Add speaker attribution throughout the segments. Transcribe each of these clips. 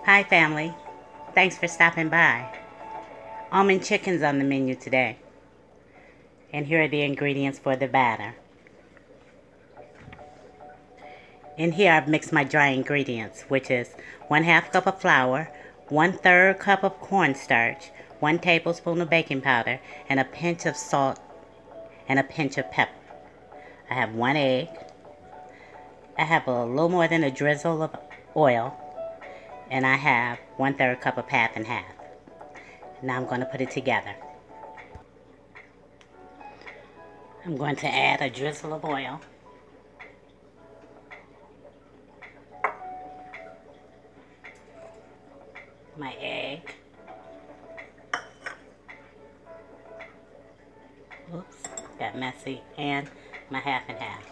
Speaker 1: Hi family, thanks for stopping by. Almond chicken's on the menu today. And here are the ingredients for the batter. In here I've mixed my dry ingredients, which is 1/2 cup of flour, 1/3 cup of cornstarch, 1 tablespoon of baking powder, and a pinch of salt and a pinch of pepper. I have 1 egg. I have a little more than a drizzle of oil. And I have 1/3 cup of half and half. Now I'm going to put it together. I'm going to add a drizzle of oil. My egg. Oops, got messy. And my half and half.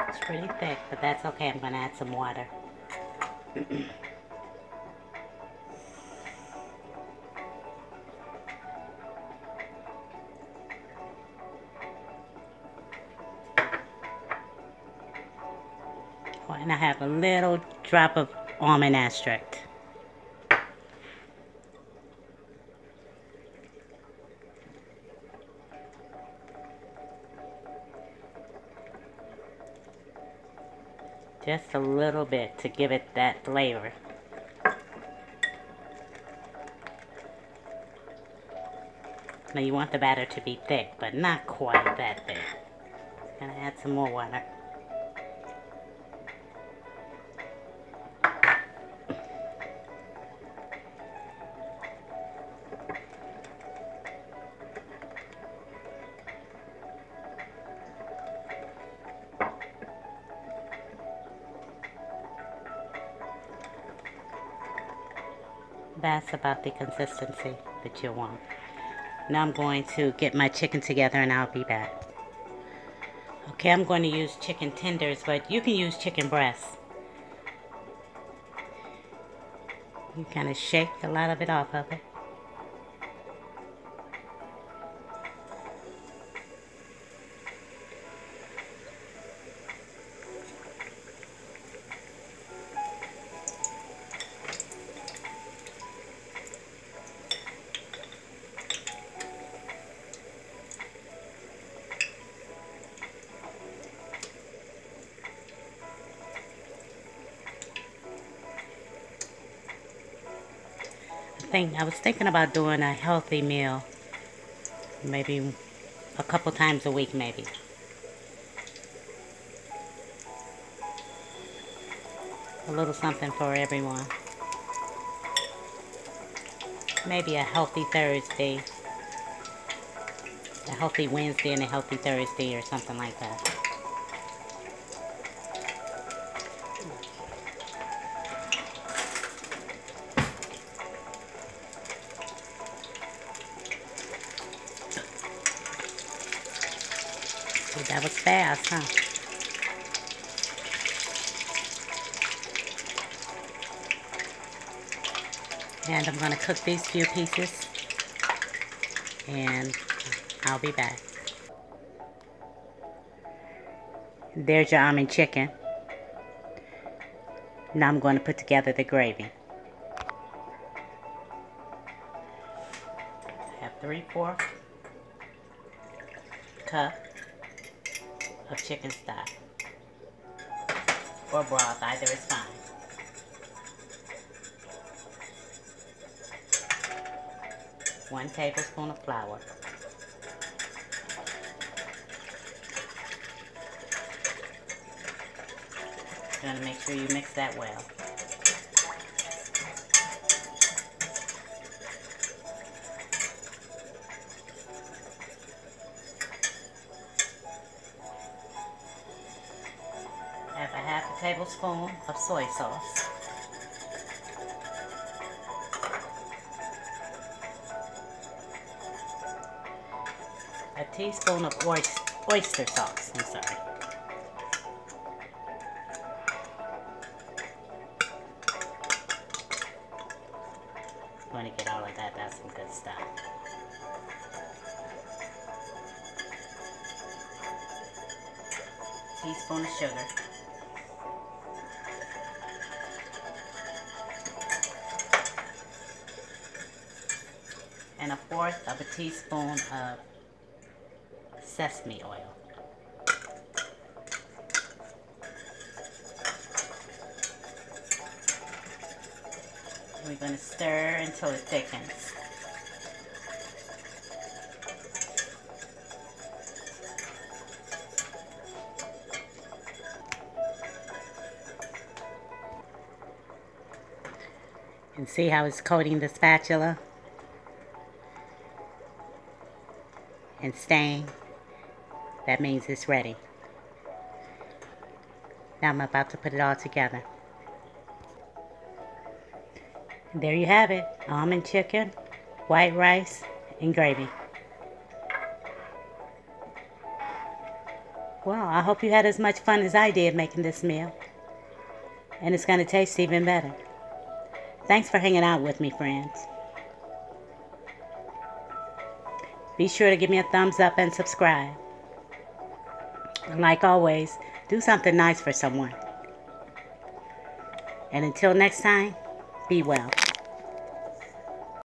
Speaker 1: It's pretty thick, but that's okay. I'm going to add some water. And I have a little drop of almond extract. Just a little bit to give it that flavor. Now you want the batter to be thick, but not quite that thick. Gonna add some more water. That's about the consistency that you want. Now I'm going to get my chicken together and I'll be back. Okay, I'm going to use chicken tenders, but you can use chicken breasts. You kind of shake a lot of it off of it. I was thinking about doing a healthy meal, maybe a couple times a week, maybe. A little something for everyone. Maybe a healthy Thursday, a healthy Wednesday and a healthy Thursday or something like that. That was fast, huh? And I'm going to cook these few pieces. And I'll be back. There's your almond chicken. Now I'm going to put together the gravy. I have 3/4 cup of chicken stock or broth, either is fine. 1 tablespoon of flour. You're going to make sure you mix that well. I have a 1/2 tablespoon of soy sauce. a teaspoon of oyster sauce. I'm sorry. You want to get all of that. That's some good stuff. Teaspoon of sugar. And 1/4 of a teaspoon of sesame oil. We're going to stir until it thickens. And see how it's coating the spatula and staying? That means it's ready. Now I'm about to put it all together. And there you have it. Almond chicken, white rice, and gravy. Well, I hope you had as much fun as I did making this meal. And it's going to taste even better. Thanks for hanging out with me, friends. Be sure to give me a thumbs up and subscribe. And like always, do something nice for someone. And until next time, be well.